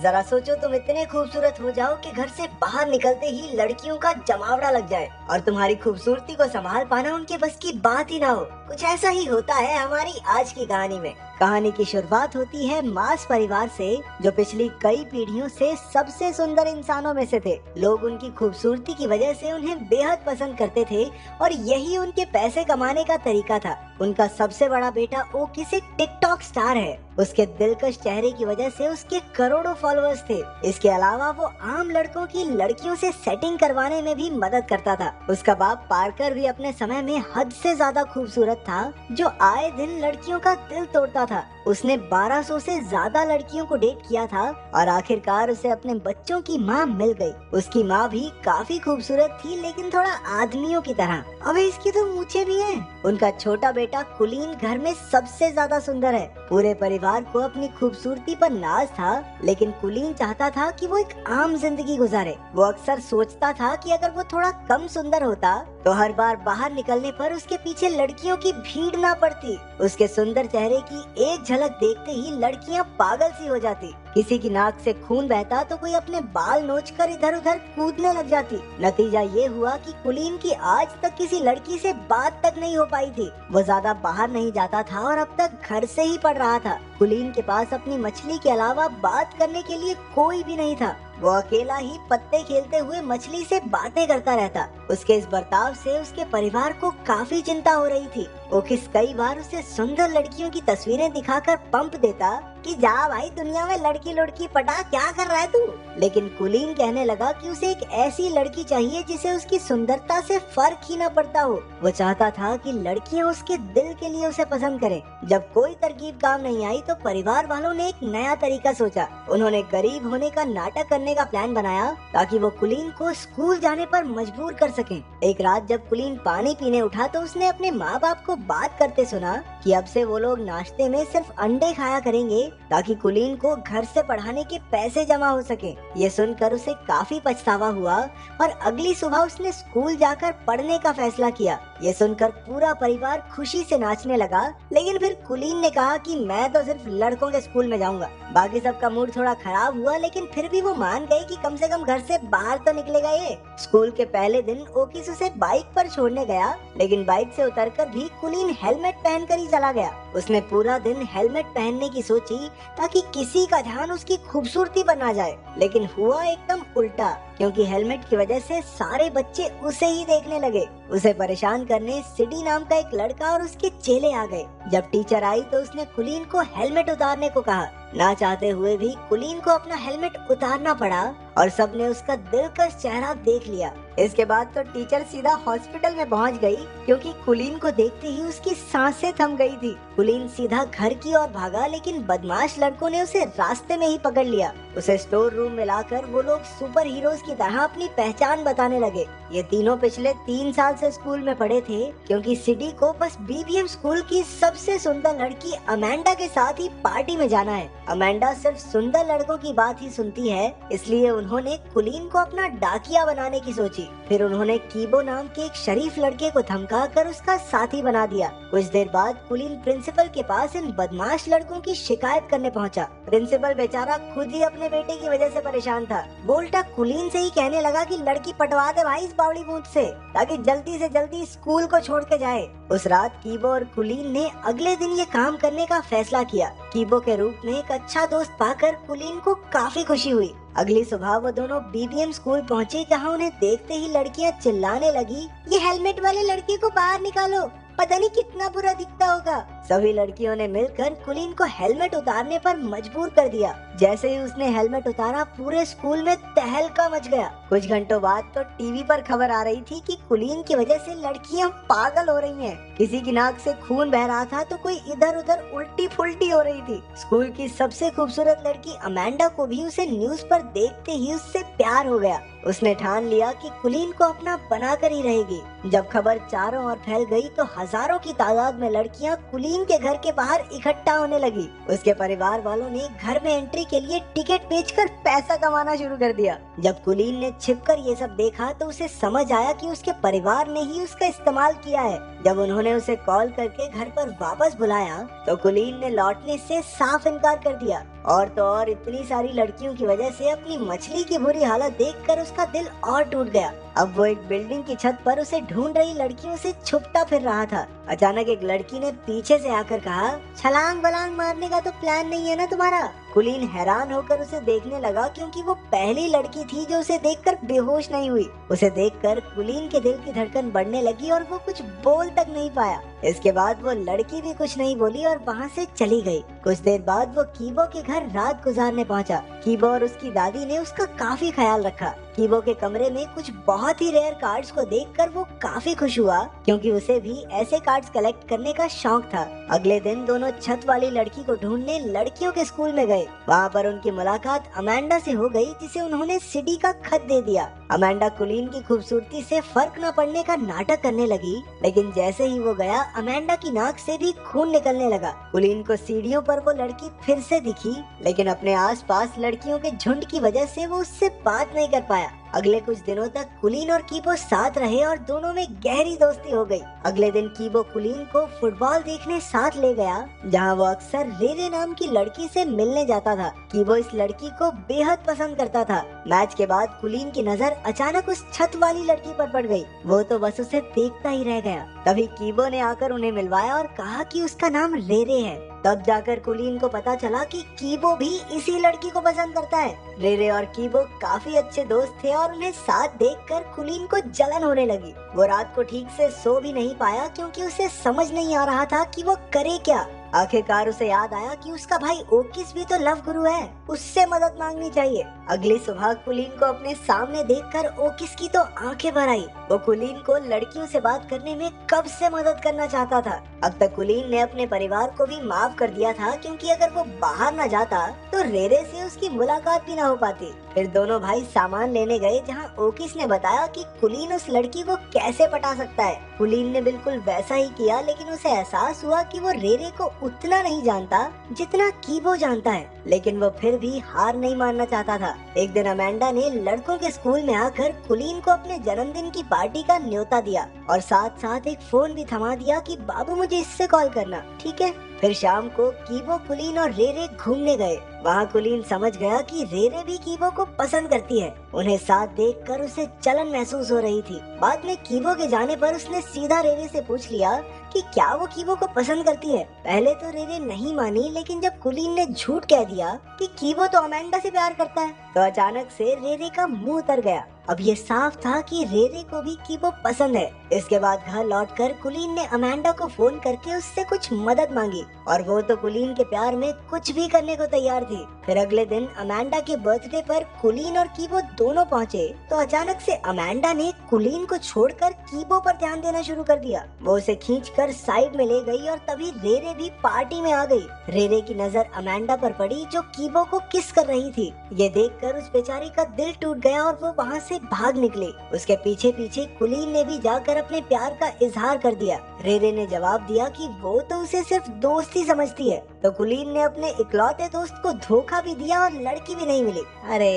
जरा सोचो तुम इतने खूबसूरत हो जाओ कि घर से बाहर निकलते ही लड़कियों का जमावड़ा लग जाए और तुम्हारी खूबसूरती को संभाल पाना उनके बस की बात ही ना हो। कुछ ऐसा ही होता है हमारी आज की कहानी में। कहानी की शुरुआत होती है मास परिवार से, जो पिछली कई पीढ़ियों से सबसे सुंदर इंसानों में से थे। लोग उनकी खूबसूरती की वजह से उन्हें बेहद पसंद करते थे और यही उनके पैसे कमाने का तरीका था। उनका सबसे बड़ा बेटा ओकिस एक टिकटॉक स्टार है। उसके दिलकश चेहरे की वजह से उसके करोड़ों फॉलोअर्स थे। इसके अलावा वो आम लड़कों की लड़कियों से सेटिंग करवाने में भी मदद करता था। उसका बाप पार्कर भी अपने समय में हद से ज्यादा खूबसूरत था, जो आए दिन लड़कियों का दिल तोड़ता था। उसने 1200 से ज्यादा लड़कियों को डेट किया था और आखिरकार उसे अपने बच्चों की माँ मिल गई। उसकी माँ भी काफी खूबसूरत थी, लेकिन थोड़ा आदमियों की तरह। अबे इसकी तो मूछें भी हैं। उनका छोटा बेटा कुलीन घर में सबसे ज्यादा सुंदर है। पूरे परिवार को अपनी खूबसूरती पर नाज था, लेकिन कुलीन चाहता था कि वो एक आम जिंदगी गुजारे। वो अक्सर सोचता था कि अगर वो थोड़ा कम सुंदर होता तो हर बार बाहर निकलने पर उसके पीछे लड़कियों की भीड़ ना पड़ती। उसके सुंदर चेहरे की एक झलक देखते ही लड़कियां पागल सी हो जाती। किसी की नाक से खून बहता तो कोई अपने बाल नोचकर इधर उधर कूदने लग जाती। नतीजा ये हुआ कि कुलीन की आज तक किसी लड़की से बात तक नहीं हो पाई थी। वो ज्यादा बाहर नहीं जाता था और अब तक घर से ही पढ़ रहा था। कुलीन के पास अपनी मछली के अलावा बात करने के लिए कोई भी नहीं था। वो अकेला ही पत्ते खेलते हुए मछली से बातें करता रहता। उसके इस बर्ताव से उसके परिवार को काफी चिंता हो रही थी। ओकिस कई बार उसे सुंदर लड़कियों की तस्वीरें दिखाकर पंप देता कि जा भाई, दुनिया में लड़की लड़की पटा, क्या कर रहा है तू। लेकिन कुलीन कहने लगा कि उसे एक ऐसी लड़की चाहिए जिसे उसकी सुंदरता से फर्क ही न पड़ता हो। वो चाहता था कि लड़कियां उसके दिल के लिए उसे पसंद करें। जब कोई तरकीब काम नहीं आई तो परिवार वालों ने एक नया तरीका सोचा। उन्होंने गरीब होने का नाटक करने का प्लान बनाया ताकि वो कुलीन को स्कूल जाने पर मजबूर कर सकें। एक रात जब कुलीन पानी पीने उठा तो उसने अपने माँ बाप को बात करते सुना कि अब से वो लोग नाश्ते में सिर्फ अंडे खाया करेंगे ताकि कुलीन को घर से पढ़ाने के पैसे जमा हो सके। ये सुनकर उसे काफी पछतावा हुआ और अगली सुबह उसने स्कूल जाकर पढ़ने का फैसला किया। ये सुनकर पूरा परिवार खुशी से नाचने लगा, लेकिन फिर कुलीन ने कहा कि मैं तो सिर्फ लड़कों के स्कूल में जाऊंगा। बाकी सबका मूड थोड़ा खराब हुआ, लेकिन फिर भी वो मान गए कि कम से कम घर से बाहर तो निकलेगा ये। स्कूल के पहले दिन ओकिस उसे बाइक पर छोड़ने गया, लेकिन बाइक से उतरकर भी कुलीन हेलमेट पहनकर ही चला गया। उसने पूरा दिन हेलमेट पहनने की सोची ताकि किसी का ध्यान उसकी खूबसूरती पर ना जाए, लेकिन हुआ एकदम उल्टा, क्योंकि हेलमेट की वजह से सारे बच्चे उसे ही देखने लगे। उसे परेशान करने सिडी नाम का एक लड़का और उसके चेले आ गए। जब टीचर आई तो उसने कुलीन को हेलमेट उतारने को कहा। ना चाहते हुए भी कुलीन को अपना हेलमेट उतारना पड़ा और सबने उसका दिलकश चेहरा देख लिया। इसके बाद तो टीचर सीधा हॉस्पिटल में पहुंच गई, क्योंकि कुलीन को देखते ही उसकी सांसें थम गई थी। कुलीन सीधा घर की ओर भागा, लेकिन बदमाश लड़कों ने उसे रास्ते में ही पकड़ लिया। उसे स्टोर रूम में लाकर वो लोग सुपर हीरोज की तरह अपनी पहचान बताने लगे। ये तीनों पिछले 3 साल से स्कूल में पढ़े थे, क्योंकि सिडी को बस बीबीएम स्कूल की सबसे सुंदर लड़की अमेंडा के साथ ही पार्टी में जाना है। अमेंडा सिर्फ सुंदर लड़कों की बात ही सुनती है, इसलिए उन्होंने कुलीन को अपना डाकिया बनाने की सोची। फिर उन्होंने कीबो नाम के एक शरीफ लड़के को धमकाकर उसका साथी बना दिया। कुछ देर बाद कुलीन प्रिंसिपल के पास इन बदमाश लड़कों की शिकायत करने पहुंचा। प्रिंसिपल बेचारा खुद ही अपने बेटे की वजह से परेशान था। वो उल्टा कुलीन से ही कहने लगा कि लड़की पटवा दे भाई इस बावड़ी बूथ से, ताकि जल्दी से जल्दी स्कूल को छोड़ के जाए। उस रात कीबो और कुलीन ने अगले दिन ये काम करने का फैसला किया। कीबो के रूप में एक अच्छा दोस्त पाकर कुलीन को काफी खुशी हुई। अगली सुबह वो दोनों बीबीएम स्कूल पहुंचे, जहां उन्हें देखते ही लड़कियां चिल्लाने लगी, ये हेलमेट वाले लड़के को बाहर निकालो, पता नहीं कितना बुरा दिखता होगा। सभी लड़कियों ने मिलकर कुलीन को हेलमेट उतारने पर मजबूर कर दिया। जैसे ही उसने हेलमेट उतारा, पूरे स्कूल में तहलका मच गया। कुछ घंटों बाद तो टीवी पर खबर आ रही थी कि कुलीन की वजह से लड़कियां पागल हो रही हैं। किसी की नाक से खून बह रहा था तो कोई इधर उधर उल्टी फुल्टी हो रही थी। स्कूल की सबसे खूबसूरत लड़की अमेंडा को भी उसे न्यूज पर देखते ही उससे प्यार हो गया। उसने ठान लिया कि कुलीन को अपना बनाकर ही रहेगी। जब खबर चारों ओर फैल गई तो हजारों की तादाद में लड़कियां कुलीन के घर के बाहर इकट्ठा होने लगी। उसके परिवार वालों ने घर में एंट्री के लिए टिकट बेचकर पैसा कमाना शुरू कर दिया। जब कुलीन ने छिपकर ये सब देखा तो उसे समझ आया कि उसके परिवार ने ही उसका इस्तेमाल किया है। जब उन्होंने उसे कॉल करके घर पर वापस बुलाया तो कुलीन ने लौटने से साफ इनकार कर दिया। और तो और इतनी सारी लड़कियों की वजह से अपनी मछली की बुरी हालत देखकर उसका दिल और टूट गया। अब वो एक बिल्डिंग की छत पर उसे ढूंढ रही लड़कियों से छुपता फिर रहा था। अचानक एक लड़की ने पीछे से आकर कहा, छलांग बलांग मारने का तो प्लान नहीं है ना तुम्हारा? कुलीन हैरान होकर उसे देखने लगा, क्योंकि वो पहली लड़की थी जो उसे देखकर बेहोश नहीं हुई। उसे देखकर कुलीन के दिल की धड़कन बढ़ने लगी और वो कुछ बोल तक नहीं पाया। इसके बाद वो लड़की भी कुछ नहीं बोली और वहाँ से चली गई। कुछ देर बाद वो कीबो के घर रात गुजारने पहुँचा। कीबो और उसकी दादी ने उसका काफी ख्याल रखा। कीबो के कमरे में कुछ बहुत ही रेयर कार्ड्स को देखकर वो काफी खुश हुआ, क्योंकि उसे भी ऐसे कार्ड्स कलेक्ट करने का शौक था। अगले दिन दोनों छत वाली लड़की को ढूंढने लड़कियों के स्कूल में गए। वहाँ पर उनकी मुलाकात अमेंडा से हो गई, जिसे उन्होंने सिटी का खत दे दिया। अमेंडा कुलीन की खूबसूरती से फर्क न पड़ने का नाटक करने लगी, लेकिन जैसे ही वो गया अमेंडा की नाक से भी खून निकलने लगा। कुलीन को सीढ़ियों पर वो लड़की फिर से दिखी, लेकिन अपने आसपास लड़कियों के झुंड की वजह से वो उससे बात नहीं कर पाया। अगले कुछ दिनों तक कुलीन और कीबो साथ रहे और दोनों में गहरी दोस्ती हो गई। अगले दिन कीबो कुलीन को फुटबॉल देखने साथ ले गया, जहां वो अक्सर रेरे नाम की लड़की से मिलने जाता था। कीबो इस लड़की को बेहद पसंद करता था। मैच के बाद कुलीन की नजर अचानक उस छत वाली लड़की पर पड़ गई। वो तो बस उसे देखता ही रह गया। तभी कीबो ने आकर उन्हें मिलवाया और कहा कि उसका नाम रेरे है। तब जाकर कुलीन को पता चला कि कीबो भी इसी लड़की को पसंद करता है। रेरे और कीबो काफी अच्छे दोस्त थे और उन्हें साथ देखकर कुलीन को जलन होने लगी। वो रात को ठीक से सो भी नहीं पाया, क्योंकि उसे समझ नहीं आ रहा था कि वो करे क्या। आखिरकार उसे याद आया कि उसका भाई ओकिस भी तो लव गुरु है, उससे मदद मांगनी चाहिए। अगली सुबह कुलीन को अपने सामने देखकर ओकिस की तो आंखें भर आई। वो कुलीन को लड़कियों से बात करने में कब से मदद करना चाहता था। अब तक कुलीन ने अपने परिवार को भी माफ कर दिया था, क्योंकि अगर वो बाहर न जाता तो रेरे से उसकी मुलाकात भी न हो पाती। फिर दोनों भाई सामान लेने गए, जहाँ ओकिस ने बताया कि कुलीन उस लड़की को कैसे पटा सकता है। कुलीन ने बिल्कुल वैसा ही किया, लेकिन उसे एहसास हुआ कि वो रेरे को उतना नहीं जानता जितना कीबो जानता है, लेकिन वो फिर भी हार नहीं मानना चाहता था। एक दिन अमेंडा ने लड़कों के स्कूल में आकर कुलीन को अपने जन्मदिन की पार्टी का न्योता दिया और साथ साथ एक फोन भी थमा दिया कि बाबू मुझे इससे कॉल करना, ठीक है? फिर शाम को कीबो, कुलीन और रेरे घूमने गए। वहाँ कुलीन समझ गया कि रेरे भी कीबो को पसंद करती है। उन्हें साथ देखकर उसे जलन महसूस हो रही थी। बाद में कीबो के जाने पर उसने सीधा रेरे से पूछ लिया कि क्या वो कीबो को पसंद करती है। पहले तो रेरे नहीं मानी, लेकिन जब कुलीन ने झूठ कह दिया कि कीबो तो अमेंडा से प्यार करता है, तो अचानक से रेरे का मुंह उतर गया। अब ये साफ था कि रेरे को भी कीबो पसंद है। इसके बाद घर लौटकर कुलीन ने अमेंडा को फोन करके उससे कुछ मदद मांगी, और वो तो कुलीन के प्यार में कुछ भी करने को तैयार थी। फिर अगले दिन अमेंडा के बर्थडे पर कुलीन और कीबो दोनों पहुँचे, तो अचानक से अमेंडा ने कुलीन को छोड़कर कीबो पर ध्यान देना शुरू कर दिया। वो उसे खींचकर साइड में ले गई और तभी रेरे भी पार्टी में आ गई। रेरे की नजर अमेंडा पर पड़ी, जो कीबो को किस कर रही थी। ये देखकर उस बेचारी का दिल टूट गया और वो वहाँ से भाग निकली। उसके पीछे पीछे कुलीन ने भी जाकर अपने प्यार का इजहार कर दिया। रेरे ने जवाब दिया कि वो तो उसे सिर्फ दोस्त ही समझती है, तो कुलीन ने अपने इकलौते दोस्त को धोखा भी दिया और लड़की भी नहीं मिली। अरे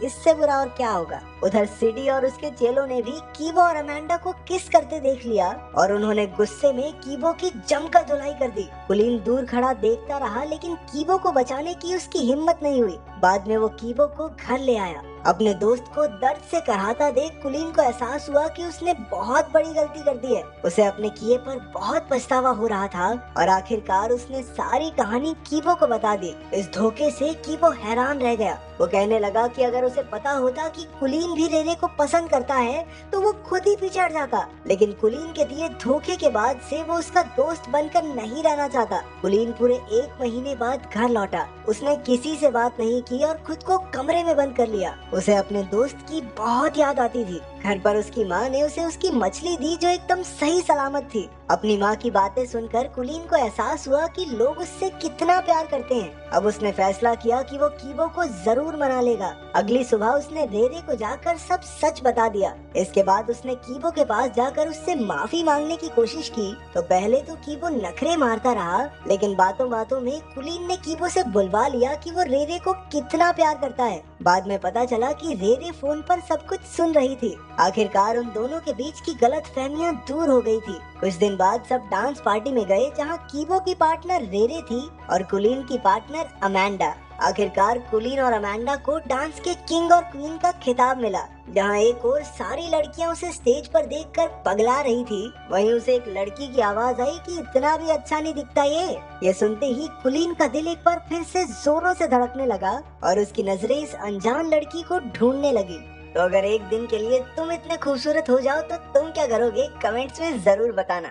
इससे बुरा और क्या होगा। उधर सिडी और उसके चेलों ने भी कीबो और अमेंडा को किस करते देख लिया और उन्होंने गुस्से में कीबो की जमकर धुलाई कर दी। कुलीन दूर खड़ा देखता रहा, लेकिन कीबो को बचाने की उसकी हिम्मत नहीं हुई। बाद में वो कीबो को घर ले आया। अपने दोस्त को दर्द से कराहता देख कुलीन को एहसास हुआ कि उसने बहुत बड़ी गलती कर दी है। उसे अपने किए पर बहुत पछतावा हो रहा था और आखिरकार उसने सारी कहानी कीबो को बता दी। इस धोखे से कीबो हैरान रह गया। वो कहने लगा कि अगर उसे पता होता कि कुलीन भी रेरे को पसंद करता है तो वो खुद ही पीछे हट जाता, लेकिन कुलीन के दिए धोखे के बाद से वो उसका दोस्त बनकर नहीं रहना चाहता। कुलीन पूरे 1 महीने बाद घर लौटा। उसने किसी से बात नहीं की और खुद को कमरे में बंद कर लिया। उसे अपने दोस्त की बहुत याद आती थी। घर पर उसकी माँ ने उसे उसकी मछली दी, जो एकदम सही सलामत थी। अपनी माँ की बातें सुनकर कुलीन को एहसास हुआ कि लोग उससे कितना प्यार करते हैं। अब उसने फैसला किया कि वो कीबो को जरूर मना लेगा। अगली सुबह उसने रेरे को जाकर सब सच बता दिया। इसके बाद उसने कीबो के पास जाकर उससे माफी मांगने की कोशिश की। तो पहले तो कीबो नखरे मारता रहा, लेकिन बातों बातों में कुलीन ने कीबो से बुलवा लिया कि वो रेरे को कितना प्यार करता है। बाद में पता चला कि रेरे फोन पर सब कुछ सुन रही थी। आखिरकार उन दोनों के बीच की गलतफहमियां दूर हो गई थी। कुछ दिन बाद सब डांस पार्टी में गए, जहां कीबो की पार्टनर रेरे थी और कुलीन की पार्टनर अमेंडा। आखिरकार कुलीन और अमांडा को डांस के किंग और क्वीन का खिताब मिला। जहां एक और सारी लड़कियां उसे स्टेज पर देखकर पगला रही थी, वहीं उसे एक लड़की की आवाज आई कि इतना भी अच्छा नहीं दिखता ये सुनते ही कुलीन का दिल एक बार फिर से जोरों से धड़कने लगा और उसकी नजरें इस अनजान लड़की को ढूंढने लगी। तो अगर एक दिन के लिए तुम इतने खूबसूरत हो जाओ तो तुम क्या करोगे, कमेंट्स में जरूर बताना।